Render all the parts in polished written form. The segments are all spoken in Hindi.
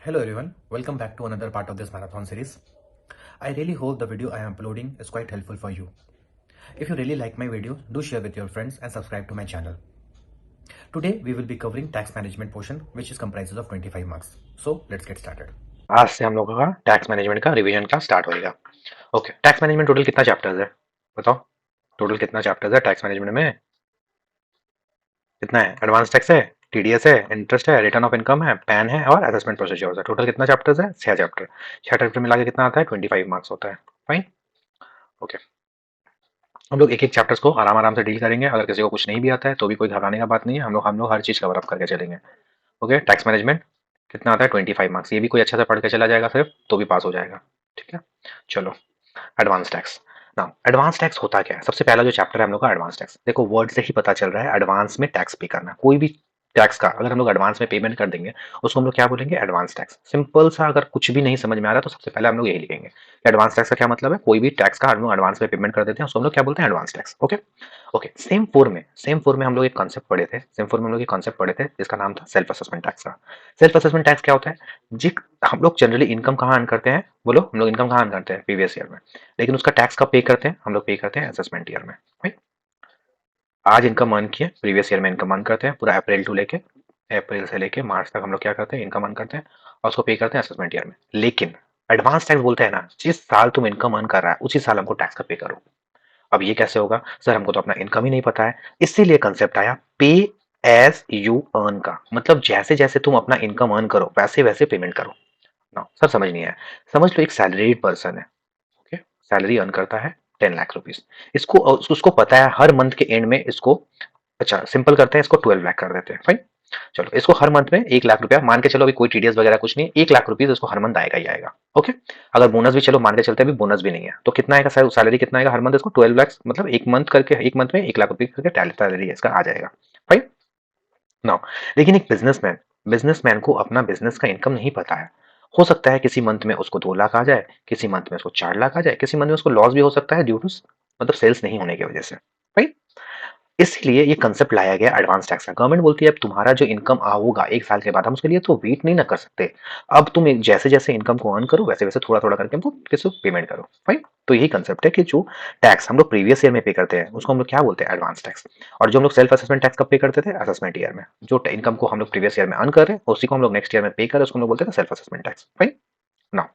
Hello everyone, welcome back to another part of this marathon series. I really hope the video I am uploading is quite helpful for you. If you really like my video, do share with your friends and subscribe to my channel. Today we will be covering tax management portion which is comprises of 25 marks. So let's get started. आज से हम लोगों का टैक्स मैनेजमेंट का रिवीजन का स्टार्ट होएगा। ओके, टैक्स मैनेजमेंट टोटल कितना चैप्टर्स है बताओ। टोटल कितना चैप्टर्स है टैक्स मैनेजमेंट में? कितना है? एडवांस टैक्स है, टीडीएस है, इंटरेस्ट है, रिटर्न ऑफ इनकम है, पैन है और असेसमेंट प्रोसीजर्स है। टोटल कितना चैप्टर्स है? 6 चैप्टर। 6 चैप्टर मिला के कितना आता है? 25 मार्क्स होता है। फाइन। ओके, हम लोग एक एक चैप्टर्स को आराम आराम से डील करेंगे। अगर किसी को कुछ नहीं भी आता है तो भी कोई घबराने का बात नहीं है। हम लोग हर चीज कवर अप करके चलेंगे। ओके, टैक्स मैनेजमेंट कितना आता है? 25 मार्क्स। ये भी कोई अच्छा से पढ़ के चला जाएगा सिर्फ तो भी पास हो जाएगा। ठीक है, चलो। Advance tax. Now advance tax होता क्या है? सबसे पहला जो चैप्टर है हम लोग का एडवांस टैक्स। देखो वर्ड से ही पता चल रहा है एडवांस में टैक्स पे करना। कोई भी टैक्स का अगर हम लोग एडवांस में पेमेंट कर देंगे उसको हम लोग क्या बोलेंगे? Advance tax. सिंपल सा, अगर कुछ भी नहीं समझ में आ रहा तो सबसे पहले हम लोग यही लिखेंगे। एडवांस टैक्स का क्या मतलब है? कोई भी टैक्स का हम लोग एडवांस में पेमेंट कर देते हैं उसको हम लोग क्या बोलते हैं? Advance tax. Okay. Okay, same four में हम लोग एक कॉन्सेप्ट पढ़े थे। सेम फोर में हम लोग एक कॉन्सेप्ट पढ़े थे जिसका नाम था सेल्फ असेसमेंट टैक्स का। सेल्फ असेसमेंट टैक्स क्या होता है? जी, हम लोग जनरली इनकम कहाँ अर्न करते हैं? बोलो, हम लोग इनकम कहाँ अर्न करते हैं? प्रीवियस ईयर में। लेकिन उसका टैक्स कब पे करते हैं? हम लोग पे करते हैं असेसमेंट ईयर में। राइट। आज इनकम अर्न किए, प्रीवियस ईयर में इनकम अर्न करते हैं पूरा अप्रैल से लेके मार्च तक हम लोग क्या करते हैं? इनकम अर्न करते हैं और उसको पे करते हैं असेसमेंट ईयर में। लेकिन एडवांस टैक्स बोलते हैं ना, जिस साल तुम इनकम अर्न कर रहा है उसी साल हमको टैक्स का पे करो। अब ये कैसे होगा सर? हमको तो अपना इनकम ही नहीं पता है। इसीलिए कंसेप्ट आया पे एज यू अर्न का। मतलब जैसे जैसे तुम अपना इनकम अर्न करो वैसे वैसे पेमेंट करो ना। सर समझ नहीं आया? समझ लो, एक सैलरीड पर्सन है। ओके, सैलरी अर्न करता है 10 लाख रुपीज। इसको उसको पता है हर मंथ के एंड में इसको, अच्छा सिंपल करते हैं, इसको 12 लाख कर देते हैं। फाइन। चलो, इसको हर मंथ में 1 लाख रुपया मान के चलो। अभी कोई टीडीएस वगैरह कुछ नहीं, 1 लाख रुपीज इसको हर मंथ आएगा ही आएगा। ओके। अगर बोनस भी चलो मान के चलते हैं, अभी बोनस भी नहीं है तो कितना आएगा सैलरी? कितना आएगा हर मंथ इसको? 12 लाख। मतलब एक मंथ करके, एक मंथ में 1 लाख रुपये करके सैलरी इसका आ जाएगा। फाइन। नाउ, लेकिन एक बिजनेसमैन बिजनेसमैन को अपना बिजनेस का इनकम नहीं पता है। हो सकता है किसी मंथ में उसको 2 लाख आ जाए, किसी मंथ में उसको 4 लाख आ जाए, किसी मंथ में उसको लॉस भी हो सकता है ड्यू टू मतलब सेल्स नहीं होने की वजह से। राइट। इसलिए ये कंसेप्ट लाया गया एडवांस टैक्स का। गवर्नमेंट बोलती है अब तुम्हारा जो इनकम होगा 1 साल के बाद, हम उसके लिए तो वेट नहीं ना कर सकते। अब तुम जैसे जैसे इनकम को अर्न करो वैसे वैसे थोड़ा थोड़ा करके हमको किसी पेमेंट करो। फाइन। तो यही कंसेप्ट है कि जो टैक्स हम लोग प्रीवियस ईयर में पे करते हैं उसको हम लोग क्या बोलते हैं? Advance tax. और जो हम लोग सेल्फ असेसमेंट टैक्स कब पे करते थे? असेसमेंट ईयर में। जो इनकम को हम लोग प्रीवियस ईयर में अर्न कर रहे हैं उसी को हम लोग नेक्स्ट ईयर में पे कर रहे हैं उसको हम लोग बोलते हैं self assessment tax. Fine. Now,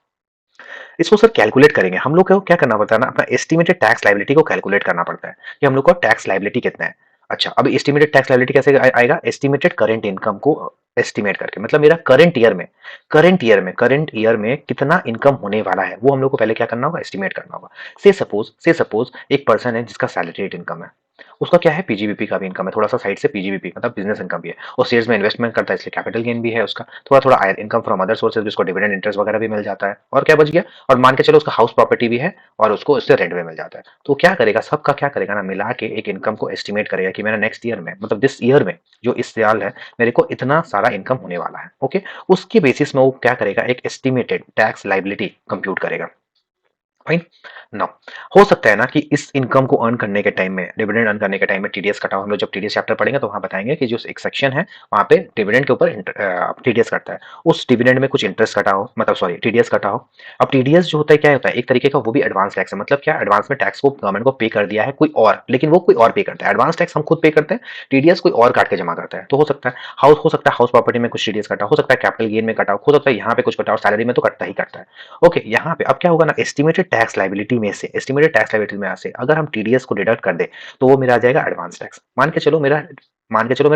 इसको सर कैलकुलेट करेंगे हम लोग को। क्या करना पड़ता है ना, अपना एस्टिमेटेड टैक्स लायबिलिटी को कैलकुलेट करना पड़ता है कि हम लोग को टैक्स लायबिलिटी कितना है। अच्छा, अब एस्टिमेटेड टैक्स लायबिलिटी कैसे आएगा? एस्टिमेटेड करंट इनकम को एस्टिमेट करके, मतलब मेरा करंट ईयर में कितना इनकम होने वाला है वो हम लोग को पहले क्या करना होगा? एस्टिमेट करना होगा। से सपोज एक पर्सन है जिसका सैलरीड इनकम है। उसका क्या है? पीजीबीपी का भी इनकम है, थोड़ा सा साइड से पीजीबीपी मतलब बिजनेस इनकम भी है। और शेयर्स में इन्वेस्टमेंट करता है इसलिए कैपिटल गेन भी है उसका। थोड़ा थोड़ा इनकम फ्रॉम अदर सोर्सेज, जिसको डिविडेंड इंटरेस्ट वगैरह भी मिल जाता है। और क्या बच गया? और मान के चलो उसका हाउस प्रॉपर्टी भी है और उसको इससे रेंट में मिल जाता है। तो क्या करेगा? सबका क्या करेगा ना, मिला के एक इनकम को एस्टिमेट करेगा कि मेरा नेक्स्ट ईयर में, मतलब दिस ईयर में, जो इस साल है, मेरे को इतना सारा इनकम होने वाला है। ओके। उसके बेसिस में वो क्या करेगा? एक एस्टिमेटेड टैक्स लाइबिलिटी कंप्यूट करेगा। फाइन। नाउ, हो सकता है ना कि इस इनकम को अर्न करने के टाइम में, डिविडेंड अर्न करने के टाइम में टीडीएस कटा हो। हम लोग जब टीडीएस चैप्टर पढ़ेंगे तो वहां बताएंगे कि जो एक सेक्शन है वहां पे डिविडेंड के ऊपर टीडीएस कटता है। उस डिविडेंड में कुछ इंटरेस्ट कटा हो, मतलब सॉरी टीडीएस कटा हो। अब टीडीएस जो होता है क्या होता है? एक तरीके का वो भी एडवांस टैक्स है। मतलब क्या? एडवांस में टैक्स को गवर्नमेंट को पे कर दिया है कोई और, लेकिन वो कोई और पे करता है। एडवांस टैक्स हम खुद पे करते हैं, टीडीएस कोई और काट के जमा करता है। तो हो सकता है हाउस प्रॉपर्टी में कुछ टीडीएस कटा हो सकता है, कैपिटल गेन में कटा हो सकता है यहाँ पे कुछ कटा हो, सैलरी में तो कटता ही कटता है। ओके, यहाँ पे अब क्या होगा ना, एस्टिमेटेड टैक्स लायबिलिटी में से अगर हम टीडीएस को डिडक्ट कर दे तो वो मेरा आ जाएगा एडवांस टैक्स। मान के चलो मेरा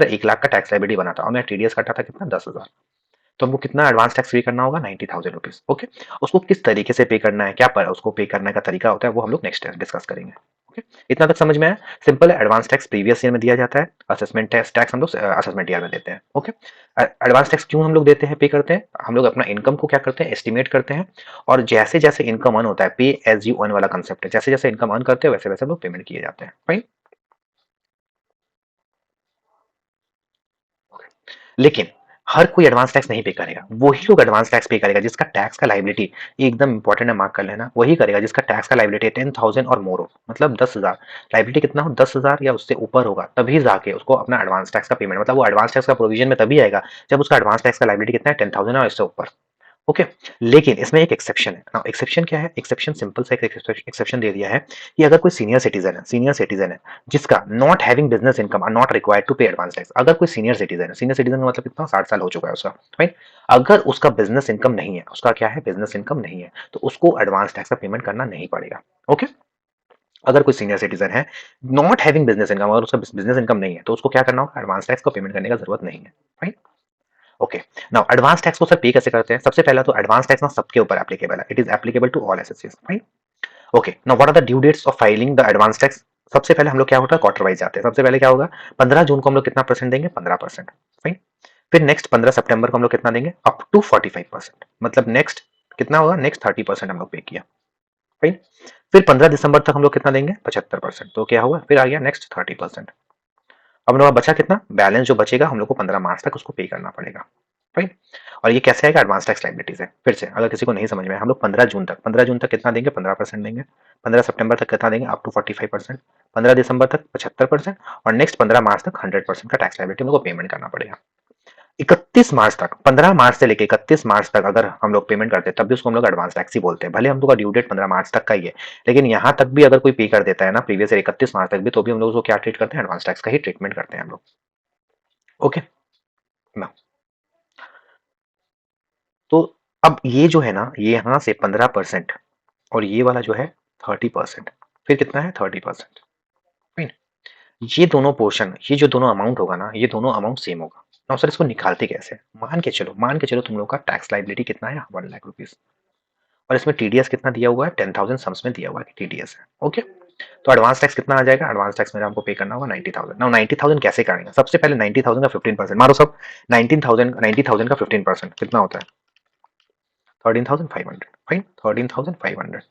1 लाख का टैक्स लायबिलिटी बना था और मेरा टीडीएस कटा था कितना? 10,000। तो हमको कितना एडवांस टैक्स पे करना होगा? 90,000 रुपीज। ओके। उसको किस तरीके से पे करना है, क्या पर उसको पे करने का तरीका होता है, वो हम लोग नेक्स्ट डिस्कस करेंगे। ओके, इतना तक समझ में आया? सिंपल है। एडवांस टैक्स प्रीवियस ईयर में दिया जाता है, असेसमेंट टैक्स हम लोग असेसमेंट ईयर में देते हैं। ओके। एडवांस टैक्स क्यों हम लोग देते हैं, पे करते हैं? हम लोग अपना इनकम को क्या करते हैं? एस्टिमेट करते हैं। और जैसे जैसे इनकम अर्न होता है, पे एज यू अर्न वाला कंसेप्ट है, जैसे जैसे इनकम अर्न करते हैं वैसे वैसे हम लोग पेमेंट किए जाते हैं। फाइन। लेकिन हर कोई एडवांस टैक्स नहीं पे करेगा। वही लोग एडवांस टैक्स पे करेगा जिसका टैक्स का लाइबिलिटी एकदम इंपॉर्टेंट है, मार्क कर लेना। वही करेगा जिसका टैक्स का लाइबिलिटी 10,000 और मोर हो, मतलब 10,000। लाइबिलिटी कितना हो? 10,000 या उससे ऊपर होगा तभी जाके उसको अपना एडवांस टैक्स का पेमेंट, मतलब वो एडवांस टैक्स का प्रोविजन में तभी आएगा जब उसका एडवांस टैक्स का लाइबिलिटी कितना है? 10,000 और इससे ऊपर। ओके। लेकिन इसमें एक एक्सेप्शन है ना। एक्सेप्शन क्या है? एक्सेप्शन सिंपल सा एक एक्सेप्शन दे दिया है कि अगर कोई सीनियर सिटीजन है जिसका not having business income are not required to pay advance tax. अगर कोई सीनियर सिटीजन का मतलब कितना, 60 साल हो चुका है उसका, राइट। अगर उसका बिजनेस इनकम नहीं है, उसका क्या है, बिजनेस इनकम नहीं है, तो उसको एडवांस टैक्स का पेमेंट करना नहीं पड़ेगा। ओके। अगर कोई सीनियर सिटीजन है नॉट हैविंग बिजनेस इनकम, अगर उसका बिजनेस इनकम नहीं है, तो उसको क्या करना होगा, एडवांस टैक्स को पेमेंट करने का जरूरत नहीं है, right. Okay. Now advance tax को सर पे कैसे करते हैं? सबसे पहला तो एडवांस टैक्स ना सबके ऊपर एप्लीकेबल है, it is applicable to all assessees, right. Okay. Now what are the due dates of filing the advance tax? सबसे पहले हम लोग क्या होता है, क्वार्टर वाइज जाते हैं। सबसे पहले क्या होगा, 15 जून को हम लोग कितना परसेंट देंगे, 15%, राइट। फिर नेक्स्ट 15 सितंबर को हम लोग कितना देंगे, अप टू 45%, मतलब नेक्स्ट कितना होगा, नेक्स्ट 30% हम लोग पे किया, राइट। फिर 15 दिसंबर तक हम लोग कितना देंगे, 75%, तो क्या हुआ, फिर आ गया नेक्स्ट 30%। अब हम लोग का बचा कितना, बैलेंस जो बचेगा हम लोग को 15 मार्च तक उसको पे करना पड़ेगा, राइट। और ये कैसे आएगा, एडवांस टैक्स लायबिलिटी से। फिर से अगर किसी को नहीं समझ में आया, हम लोग 15 जून तक कितना देंगे, 15% देंगे। 15 सितंबर तक कितना देंगे, अप टू 45%। 15 दिसंबर तक 75%। और नेक्स्ट 15 मार्च तक 100% का टैक्स लायबिलिटी हम लोग को पेमेंट करना पड़ेगा। 31 मार्च तक, 15 मार्च से लेके 31 मार्च तक अगर हम लोग पेमेंट करते हैं, तब भी उसको हम लोग एडवांस टैक्स ही बोलते हैं। भले हम लोग का ड्यू डेट 15 मार्च तक का ही है, लेकिन यहाँ तक भी अगर कोई पे कर देता है ना प्रीवियस ईयर 31 मार्च तक भी, तो भी हम लोग उसको क्या ट्रीट करते हैं, एडवांस टैक्स का ही ट्रीटमेंट करते हैं हम लोग। ओके ना। तो अब ये जो है ना, ये यहाँ से 15% और ये वाला जो है 30%, फिर कितना है, 30%, राइट। ये दोनों पोर्शन, ये जो दोनों अमाउंट होगा ना, ये दोनों अमाउंट सेम होगा ना। सर इसको निकालते कैसे? मान के चलो तुम लोग का टैक्स लाइबिलिटी कितना है, 1 लाख रुपीज। और इसमें टीडीएस कितना दिया हुआ है, 10,000 सम्स में दिया हुआ है टीडीएस है। ओके। तो एडवांस टैक्स कितना आ जाएगा, एडवांस टैक्स मेरा हमको पे करना होगा 90,000। नाउ 90,000 कैसे करेंगे, सबसे पहले 90,000 का 15% मारो सब। 90,000 का 15% कितना होता है, 13,500, राइट। 13,500।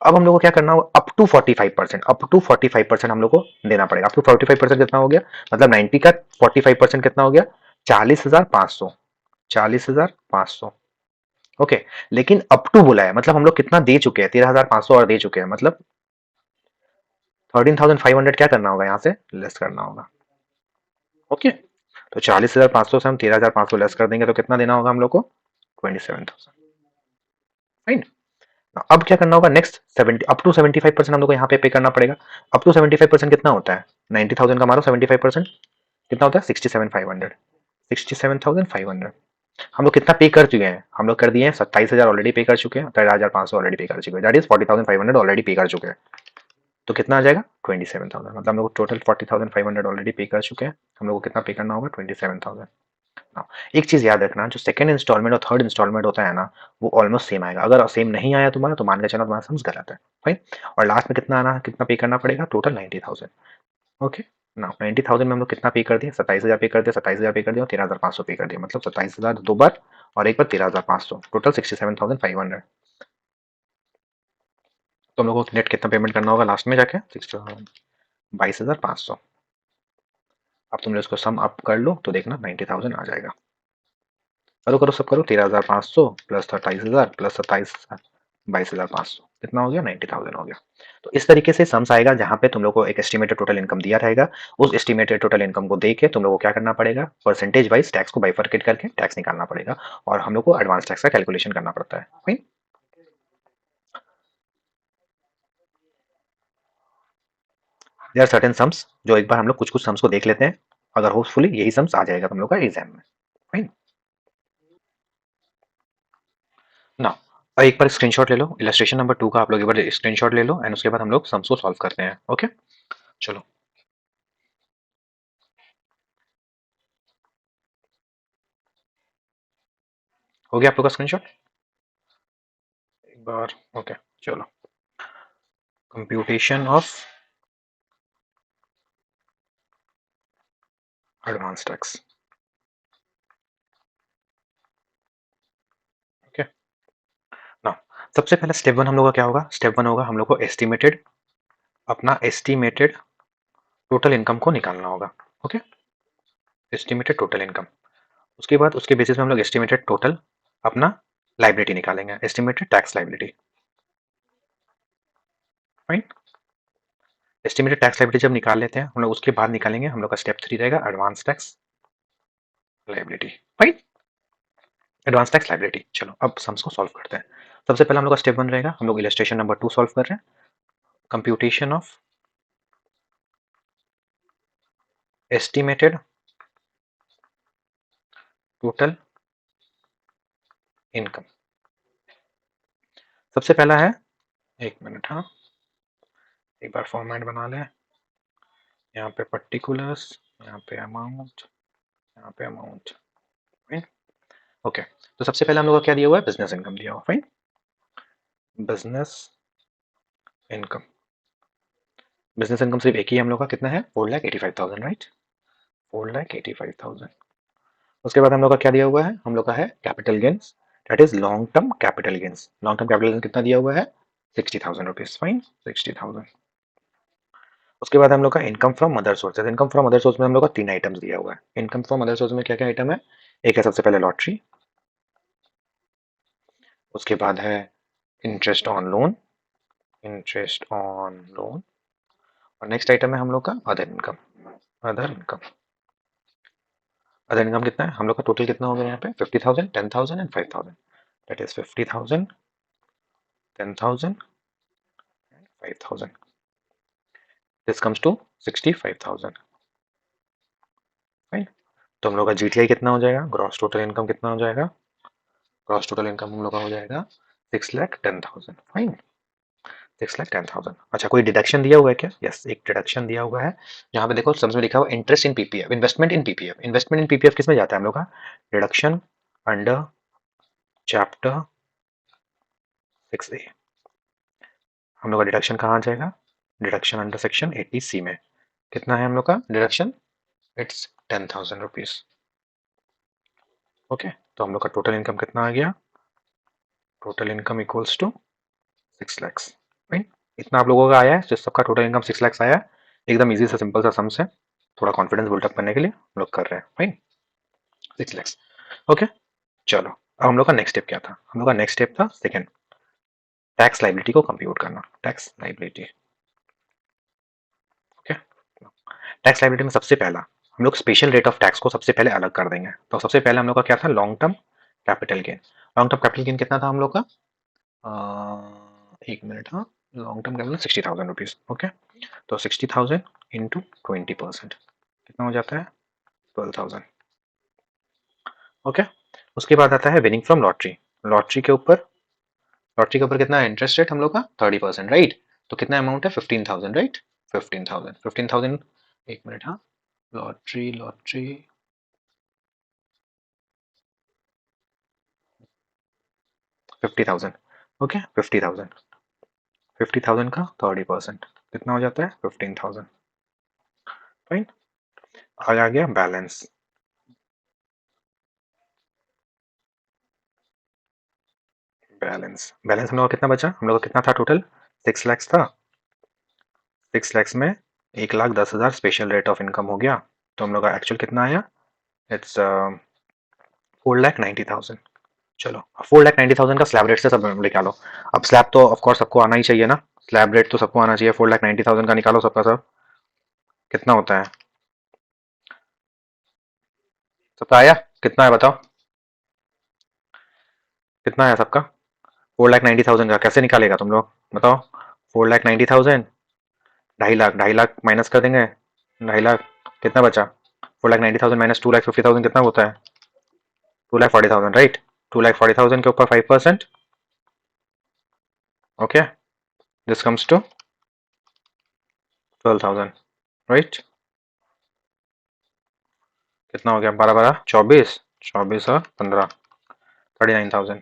अब हम लोग को क्या करना होगा, अप टू 45% हम लोग को देना पड़ेगा। अप टू 45% कितना हो गया, मतलब 90 का 45% कितना हो गया, 40,500। 40,500। ओके। लेकिन अप टू बोला है, मतलब हम लोग कितना दे चुके हैं, 13,500 और दे चुके हैं, मतलब 13,500 क्या करना होगा, यहाँ से लेस करना होगा। ओके। तो 40,500 से हम 13,500 लेस कर देंगे, तो कितना देना होगा हम लोग को, 27,000, राइट। अब क्या करना होगा, नेक्स्ट 70, अप टू 75% हम लोग को यहाँ पे करना पड़ेगा। अप टू 75% कितना होता है, 90,000 का मारो 75%, कितना होता है, 67,500। 67,500 हम लोग कितना पे कर चुके हैं, हम लोग कर दिए हैं 27,000 ऑलरेडी पे कर चुके हैं, 13,500 ऑलरेडी पे कर चुके हैं, दैट इज 40,500 ऑलरेडी पे कर चुके हैं। तो कितना आ जाएगा, 27,000, मतलब हम लोग टोटल 40,500 ऑलरेडी पे कर चुके हैं। हम लोग को कितना पे करना होगा, 27,000। हाँ, एक चीज याद रखना, जो सेकंड इंस्टॉलमेंट और थर्ड इंस्टॉलमेंट होता है ना, वो ऑलमोस्ट सेम आएगा। अगर सेम नहीं आया तुम्हारा, तो मान के चलो तुम्हारा सम्स गलत है, राइट। और लास्ट में कितना आना, कितना पे करना पड़ेगा, टोटल 90,000। ओके। ना 90,000 में हम लोग कितना पे कर दिए, 27,000 पे कर दिया, 27,000 पे कर दिया और 13,500 पे कर दिया, मतलब 27,000 दो बार और एक बार 13,500, टोटल 67,500। तो हम लोग को नेट कितना पेमेंट करना होगा लास्ट में जाके, 22,500। अब तुम लोग इसको सम अप कर लो तो देखना 90,000 आ जाएगा। करो करो सब करो, 13,500 प्लस 27,000 प्लस 27,000, 22,500, कितना हो गया, 90,000 हो गया। तो इस तरीके से सम्स आएगा, जहां पे तुम लोग को एक एस्टिमेटेड टोटल इनकम दिया रहेगा। उस एस्टिमेटेड टोटल इनकम को देख के तुम लोग को क्या करना पड़ेगा, परसेंटेज वाइज टैक्स को बाइफरकेट करके टैक्स निकालना पड़ेगा। और हम लोग को एडवांस टैक्स का कैलकुलेशन करना पड़ता है, right. There are certain sums, जो एक बार हम लोग कुछ कुछ सम्स को देख लेते हैं, अगर होपफुली यही सम्स आ जाएगा तुम लोग का एग्जाम में, राइट ना। एक बार स्क्रीनशॉट ले लो, इलस्ट्रेशन नंबर 2 का आप लोग एक बार स्क्रीनशॉट ले लो, एंड उसके बाद हम लोग सम्स को सॉल्व करते हैं। ओके, चलो। हो गया आप लोग का स्क्रीनशॉट एक बार। ओके, चलो। Computation of advance tax. Okay ना। सबसे पहले स्टेप वन हम लोग का क्या होगा, स्टेप वन होगा हम लोग को एस्टिमेटेड, अपना एस्टिमेटेड टोटल इनकम को निकालना होगा। Okay, estimated total income. उसके बाद उसके बेसिस पे हम लोग एस्टिमेटेड टोटल अपना लाइबिलिटी निकालेंगे, estimated tax liability, right. Estimated tax liability जब निकाल लेते हैं हम लोग, उसके बाद निकालेंगे हम लोग का स्टेप 3 रहेगा advance tax liability, right. Advance tax liability. चलो अब सम्स को सॉल्व करते हैं। सबसे पहले हम लोग का स्टेप 1 रहेगा, हम लोग इलस्ट्रेशन नंबर 2 सॉल्व कर रहे हैं। Computation of estimated total income. सबसे पहला है, एक मिनट, हाँ एक बार फॉर्मेट बना लें। यहाँ पे पर्टिकुलर्स, यहाँ पे अमाउंट, यहाँ पे अमाउंट। Fine, okay. तो सबसे पहले हम लोग का क्या दिया हुआ है, बिजनेस इनकम दिया हुआ। Fine, business income. Business income सिर्फ एक ही हम लोग का, कितना है, 4,85,000, राइट, 4,85,000। उसके बाद हम लोग का क्या दिया हुआ है, हम लोग का है capital gains, that is long term capital gains. Long term capital gains कितना दिया हुआ है, 60,000 रुपीज। फाइन, 60,000। उसके बाद हम लोग का income from other sources. Income from other source में हम लोग का 3 आइटम्स दिया हुआ है। इनकम फ्रॉम अदर सोर्स में क्या क्या आइटम है, एक है सबसे पहले लॉटरी, उसके बाद है interest on loan, interest on loan, और नेक्स्ट आइटम है हम लोग का other income. Other income, other income कितना है हम लोग का, टोटल कितना हो गया यहाँ पे, 50,000, 10,000 and 5,000। That is 50,000, 10,000, 5,000। This comes to 65,000। Fine, तो हम लोग का जीटीआई कितना हो जाएगा, ग्रॉस टोटल इनकम कितना हो जाएगा, ग्रॉस टोटल इनकम हम लोग का हो जाएगा 6,10,000। फाइन, 6,10,000। अच्छा, कोई डिडक्शन दिया हुआ है क्या, यस एक डिडक्शन दिया हुआ है। यहाँ पे देखो समझ में लिखा हुआ interest in PPF, investment in PPF. Investment in PPF किस में जाता है हम लोग का, डिडक्शन अंडर चैप्टर 6A। हम लोग का डिडक्शन कहाँ आ जाएगा, डिडक्शन अंडर सेक्शन 80C में। कितना है हम लोग का डिडक्शन, इट्स 10,000 रुपीज। ओके, तो हम लोग का टोटल इनकम कितना आ गया, total income equals to 6 lakhs। Right, इतना आप लोगों का आया है, तो सबका टोटल इनकम 6 lakhs आया है। एकदम इजी सा सिंपल सा सम्स है, थोड़ा कॉन्फिडेंस बिल्डअप करने के लिए हम लोग कर रहे हैं। Fine, 6 lakhs। ओके, चलो अब हम लोग का नेक्स्ट स्टेप क्या था, हम लोग का नेक्स्ट स्टेप था सेकंड, टैक्स लाइबिलिटी को कंप्यूट करना। Tax liability, okay. Tax liability में सबसे पहला हम लोग स्पेशल रेट ऑफ टैक्स को सबसे पहले अलग कर देंगे। तो सबसे पहले हम लोग का क्या था, long term capital gain. Long term capital gain कितना था हम लोग का, एक मिनट, हाँ long term capital 60,000 rupees. Okay, तो 60,000 इंटू 20% कितना हो जाता है, 12,000। ओके, उसके बाद आता है विनिंग फ्रॉम लॉटरी। लॉटरी के ऊपर, लॉटरी के ऊपर कितना है इंटरेस्ट रेट हम लोग का, 30%, राइट। तो कितना अमाउंट है, 15,000, राइट, 15,000, 15,000। एक मिनट, हाँ लॉटरी, लॉटरी 50,000। ओके, 50,000, 50,000 का 30% कितना हो जाता है, 15,000। फाइन, आ गया बैलेंस। बैलेंस, बैलेंस हम लोग का कितना बचा, हम लोग का कितना था टोटल, 6 lakhs था। 6 lakhs में 1,10,000 स्पेशल रेट ऑफ इनकम हो गया। तो हम लोग का एक्चुअल कितना आया, इट्स 4,90,000। चलो 4,90,000 का स्लैब रेट से सब निकालो। अब स्लैब तो ऑफकोर्स सबको आना ही चाहिए ना, स्लैब रेट तो सबको आना चाहिए। 4,90,000 का निकालो सबका सब, कितना होता है, सबका आया, कितना है बताओ, कितना है सबका, 4,90,000 का कैसे निकालेगा तुम लोग बताओ। 4,90,000, 2.5 लाख, 2.5 लाख माइनस कर देंगे, 2.5 लाख कितना बचा, 4,90,000 माइनस 2,50,000 कितना होता है, 2,40,000, राइट। 2,40,000 के ऊपर 5%, okay, this comes to 12,000, right. कितना हो गया, 12 12 24, 24 और 15, 39,000।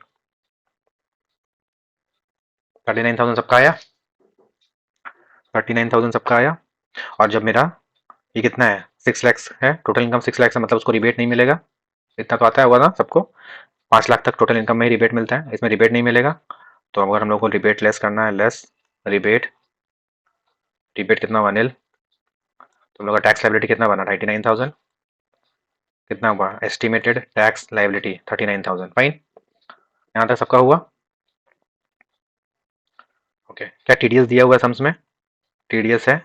39,000 सबका आया, 39,000 सबका आया। और जब मेरा ये कितना है, 6 लैक्स है, टोटल इनकम 6 लैक्स है, मतलब उसको रिबेट नहीं मिलेगा। इतना तो आता है, हुआ ना सबको, 5 लाख तक टोटल इनकम में ही रिबेट मिलता है, इसमें रिबेट नहीं मिलेगा। तो अगर हम लोग को रिबेट लेस करना है, लेस रिबेट, रिबेट कितना हुआ, नील। तो हम लोग का टैक्स लाइबिलिटी कितना बना, 99,000। कितना हुआ, एस्टिमेटेड टैक्स लाइबिलिटी 39,000। फाइन, यहाँ तक सबका हुआ। ओके, क्या टीडीएस दिया हुआ है सम्स में, टीडीएस है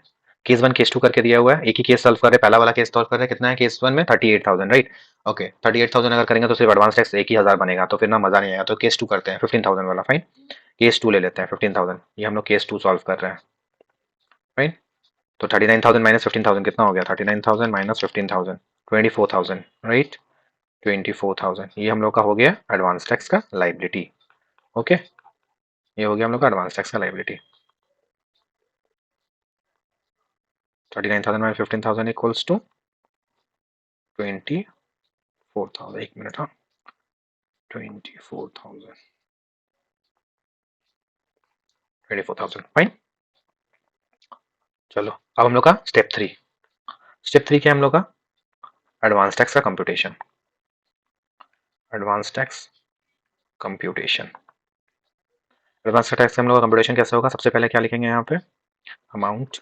केस 1 केस 2 करके दिया हुआ है, एक ही केस सॉल्व कर रहे हैं, पहला वाला केस सॉल्व कर रहे हैं, कितना है केस 1 में 38,000 राइट। ओके 38,000 अगर करेंगे तो सिर्फ एडवांस टैक्स 1,000 बनेगा, तो फिर ना मजा नहीं आएगा, तो केस 2 करते हैं 15,000 वाला। फाइन, केस 2 ले लेते हैं 15,000, ये हम लोग केस 2 सॉल्व कर रहे हैं। फाइन, तो 39,000 माइनस 15,000 कितना हो गया, 39,000 माइनस 15,000 24,000 राइट। 24,000 ये हम लोग का हो गया एडवांस टैक्स का लाइबिलिटी। ओके, ये हो गया हम लोग का एडवांस टैक्स का लाइबिलिटी। 39,000 minus 15,000 equals to 24,000। एक मिनट, हाँ 24,000 24,000 फाइन। चलो अब हम लोग का स्टेप 3। स्टेप 3 क्या है हम लोग का, एडवांस टैक्स का computation. Advance tax computation, advance tax का हम लोग का कंप्यूटेशन कैसे होगा, सबसे पहले क्या लिखेंगे यहाँ पे, अमाउंट,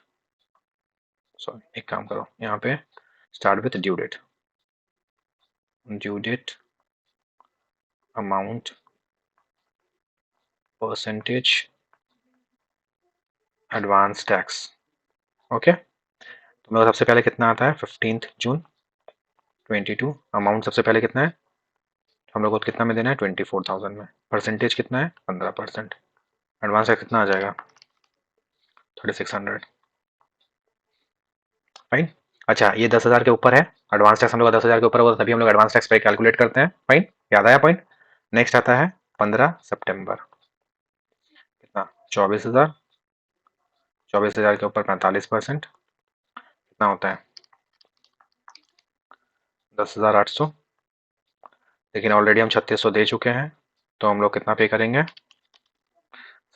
सॉरी एक काम करो यहाँ पे start with due date, due date amount percentage advance tax. Okay, तो मेरा सबसे पहले कितना आता है 15 जून 22, अमाउंट सबसे पहले कितना है हम लोग को कितना में देना है 24,000 में, परसेंटेज कितना है 15%, एडवांस टैक्स कितना आ जाएगा 3600। फाइन, अच्छा ये 10,000 के ऊपर है, एडवांस टैक्स हम लोग का 10,000 के ऊपर होगा तभी हम लोग एडवांस टैक्स पे कैलकुलेट करते हैं। फाइन, याद आया पॉइंट। नेक्स्ट आता है 15 सितंबर, कितना 24,000, 24,000 के ऊपर 45% कितना होता है 10,800, लेकिन ऑलरेडी हम 3600 दे चुके हैं, तो हम लोग कितना पे करेंगे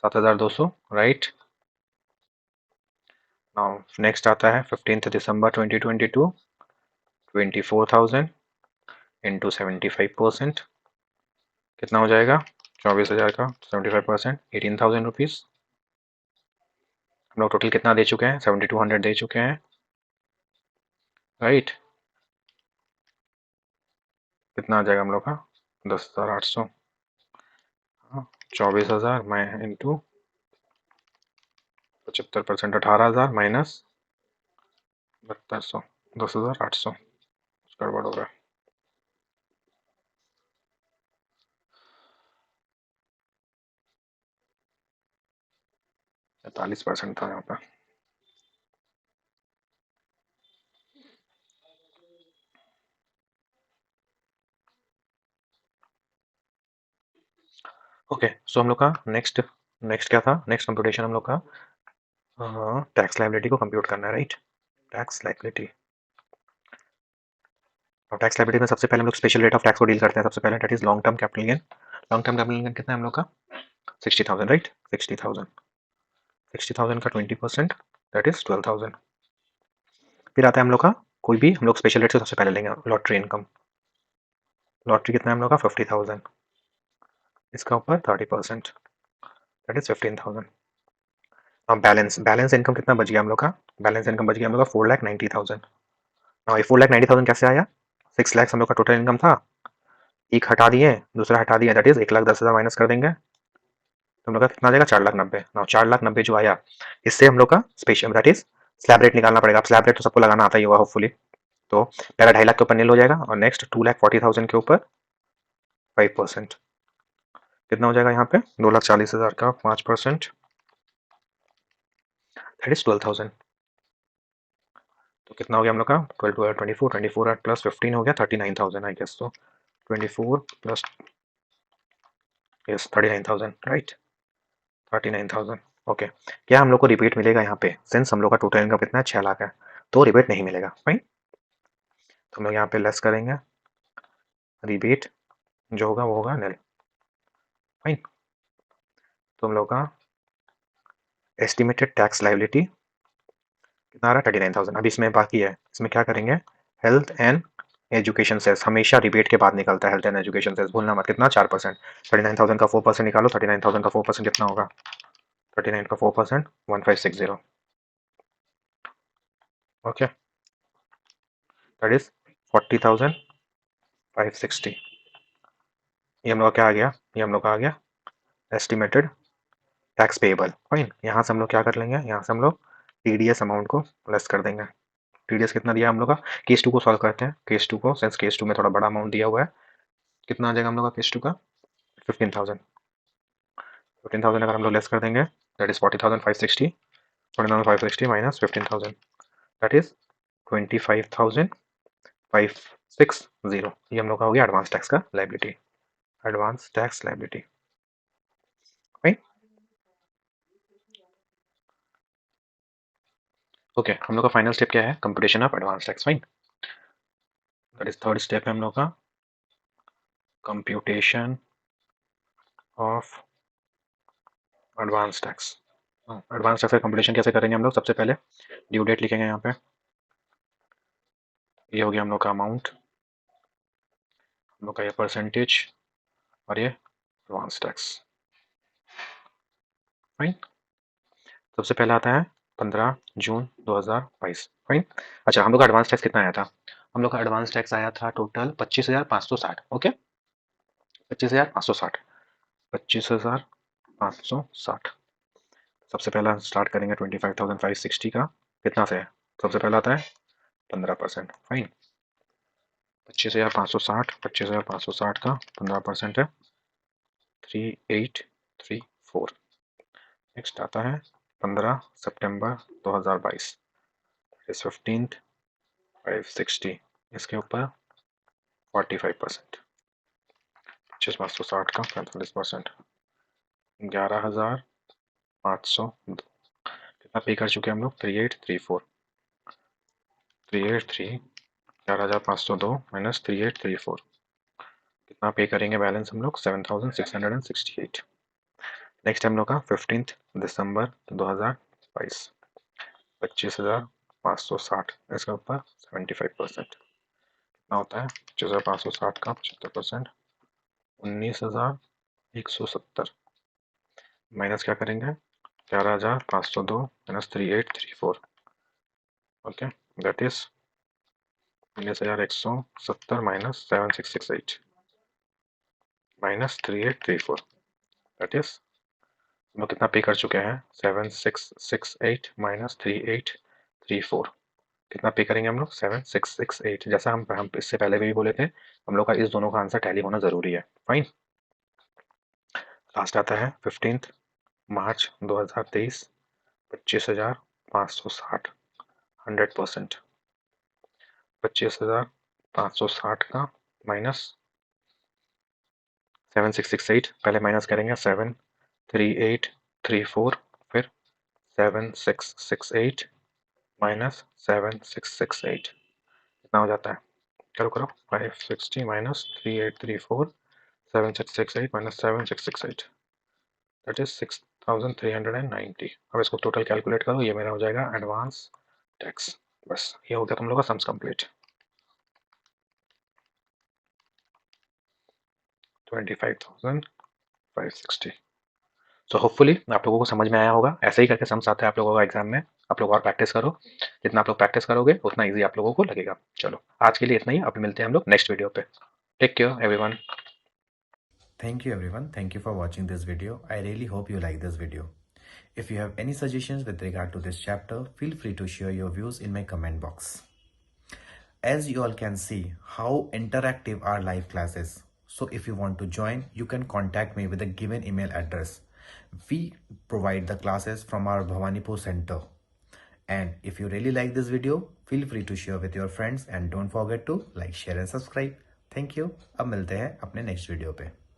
7,200 राइट। नाउ नेक्स्ट आता है 15 दिसंबर 2022, 24,000 इंटू 75% कितना हो जाएगा 24,000 का 75% 18,000 रुपीज़। हम लोग टोटल कितना दे चुके हैं 7,200 दे चुके हैं राइट। कितना आ जाएगा हम लोग का 10,800, हाँ 24,000 मैं इंटू 75% 18,000 माइनस 7200 10,800, गड़बड़ हो रहा है। 45% था यहाँ पे। ओके सो हम लोग का नेक्स्ट नेक्स्ट क्या था, नेक्स्ट कंप्यूटेशन हम लोग का टैक्स लायबिलिटी को कंप्यूट करना है राइट। टैक्स लायबिलिटी, और टैक्स लायबिलिटी में सबसे पहले हम लोग स्पेशल रेट ऑफ टैक्स को डील करते हैं। सबसे पहले that is long term capital gain. Long term capital gain कितना है हम लोग का 60,000 राइट। 60,000, 60,000 का 20% दैट इज 12,000। फिर आता है हम लोग का कोई भी हम लोग स्पेशल रेट से सबसे पहले लेंगे लॉटरी इनकम। लॉटरी कितना है हम लोग का 50,000, इसका ऊपर 30% दैट इज 15,000। अब बैलेंस, बैलेंस इनकम कितना बच गया हम लोग का, बैलेंस इनकम बच गया हम लोग का 4,90,000। now ये 4,90,000 कैसे आया, 6 लाख हम लोग का टोटल इनकम था, एक हटा दिए दूसरा हटा दिया दैट इज 1,10,000 माइनस कर देंगे तो हम लोग का कितना आ जाएगा 4,90,000। ना 4,90,000 जो आया इससे हम लोग का special that is slab rate निकालना पड़ेगा। अब स्लैब रेट तो सबको लगाना आता ही होगा होपफुली, तो पहला 2.5 लाख के ऊपर नील हो जाएगा और नेक्स्ट 2,40,000 के ऊपर 5%, कितना हो जाएगा यहाँ पे 2,40,000 का 5% दैट इज 12,000। तो कितना हो गया हम लोग का 12 24 24 प्लस 15 हो गया 39,000 आई गेस। तो 24 प्लस यस 39,000 राइट, 39,000। ओके, क्या हम लोग को रिबेट मिलेगा यहाँ पे, सिंस हम लोग का टोटल इनकम कितना है 6 लाख है तो रिबेट नहीं मिलेगा। फाइन, तो हम लोग यहाँ पे लेस करेंगे, रिबेट जो होगा वो होगा नल। फाइन, तो हम लोग का एस्टिमेटेड टैक्स लाइबिलिटी कितना आ रहा है 39,000। अभी इसमें बाकी है, इसमें क्या करेंगे हेल्थ एंड एजुकेशन सेस हमेशा रिबेट के बाद निकलता है, हेल्थ एंड एजुकेशन सेस भूलना मत, कितना 4%। 39,000 का 4% निकालो, 39,000 का 4% कितना होगा 39 का 4% 1560 ओके दैट इज 40,560। ये हम लोग का क्या आ गया, ये हम लोग का आ गया एस्टिमेटेड टैक्स पेएबल। फाइन, यहाँ से हम लोग क्या कर लेंगे, यहाँ से हम लोग टीडीएस अमाउंट को लेस कर देंगे। टीडीएस कितना दिया हम लोग का, केस 2 को सॉल्व करते हैं। केस 2 को, सिंस केस 2 में थोड़ा बड़ा अमाउंट दिया हुआ है, कितना आ जाएगा हम लोग का केस 2 का 15,000। 15,000 अगर हम लोग लेस कर देंगे, that is 40,560। 40,560 minus 15,000, that is 25,560। ये हम लोग का हो गया एडवांस टैक्स का liability, advance tax liability. Okay, हम लोग का फाइनल स्टेप क्या है, computation of advance tax. Fine, that is third step है हम लोग का, computation of advance tax. Advance tax का कंप्यूटेशन कैसे करेंगे हम लोग, सबसे पहले ड्यू डेट लिखेंगे यहाँ पे, ये हो गया हम लोग का अमाउंट, हम लोग का ये परसेंटेज, और ये एडवांस टैक्स। फाइन, सबसे पहले आता है 15 जून 2022। फाइन, अच्छा हम लोग का एडवांस टैक्स कितना आया था, हम लोग का एडवांस टैक्स आया था टोटल 25,560। ओके, 25,560, 25,560। सबसे पहला स्टार्ट करेंगे 25,560 का, कितना से, सबसे पहला आता है 15%। फाइन, 25,560, 25,560 का 15% है 3834। नेक्स्ट आता है 15 सितंबर 2022, इस 15,560, इसके ऊपर 45%, 25,560 का 45%, 11,502। कितना पे कर चुके हैं हम लोग, 3834, 11,502 माइनस 3834, कितना पे करेंगे बैलेंस हम लोग, 7,668। नेक्स्ट हम लोग का 15 दिसंबर 2022, 25,560, इसके ऊपर 75%, कितना होता है 25,560 का 75%, 19,170, माइनस क्या करेंगे 11,502 minus 3834। Okay, that is 19,170 minus 7,668 minus 3834, that is हम लोग कितना पे कर चुके हैं, 7,668 माइनस 3834, कितना पे करेंगे हम लोग, 7,668। जैसा हम इससे पहले भी बोले थे, हम लोग का इस दोनों का आंसर टैली होना जरूरी है। फाइन, लास्ट आता है 15 मार्च 2023, 25,560, 100%, 25,560 का माइनस 7,668, पहले माइनस करेंगे 7,3834, फिर 7,668 माइनस 7,668, कितना हो जाता है, करो करो, 560 माइनस 3834, 7,668 माइनस 7,668, दैट इज 6,390। अब इसको टोटल कैलकुलेट करो, ये मेरा हो जाएगा एडवांस टैक्स। बस ये हो गया तुम लोग का सम्स कंप्लीट, 25,560। सो होपफुली आप लोगों को समझ में आया होगा। ऐसे ही करके सम्स आते हैं आप लोगों का एग्जाम में, आप लोग और प्रैक्टिस करो, जितना आप लोग प्रैक्टिस करोगे उतना ईजी आप लोगों को लगेगा। चलो आज के लिए इतना ही, अब मिलते हैं हम लोग नेक्स्ट वीडियो पे। Take care everyone. Thank you everyone. Thank you for watching this video. I really hope you like this video. If you have any suggestions with regard to this chapter, feel free to share your views in my comment box. As you all can see how interactive our live class is. So if you want to join, you can contact me with the given email address. We provide the classes from our Bhawanipur center. And if you really like this video, feel free to share with your friends and don't forget to like, share and subscribe. Thank you. अब मिलते हैं अपने next video पे.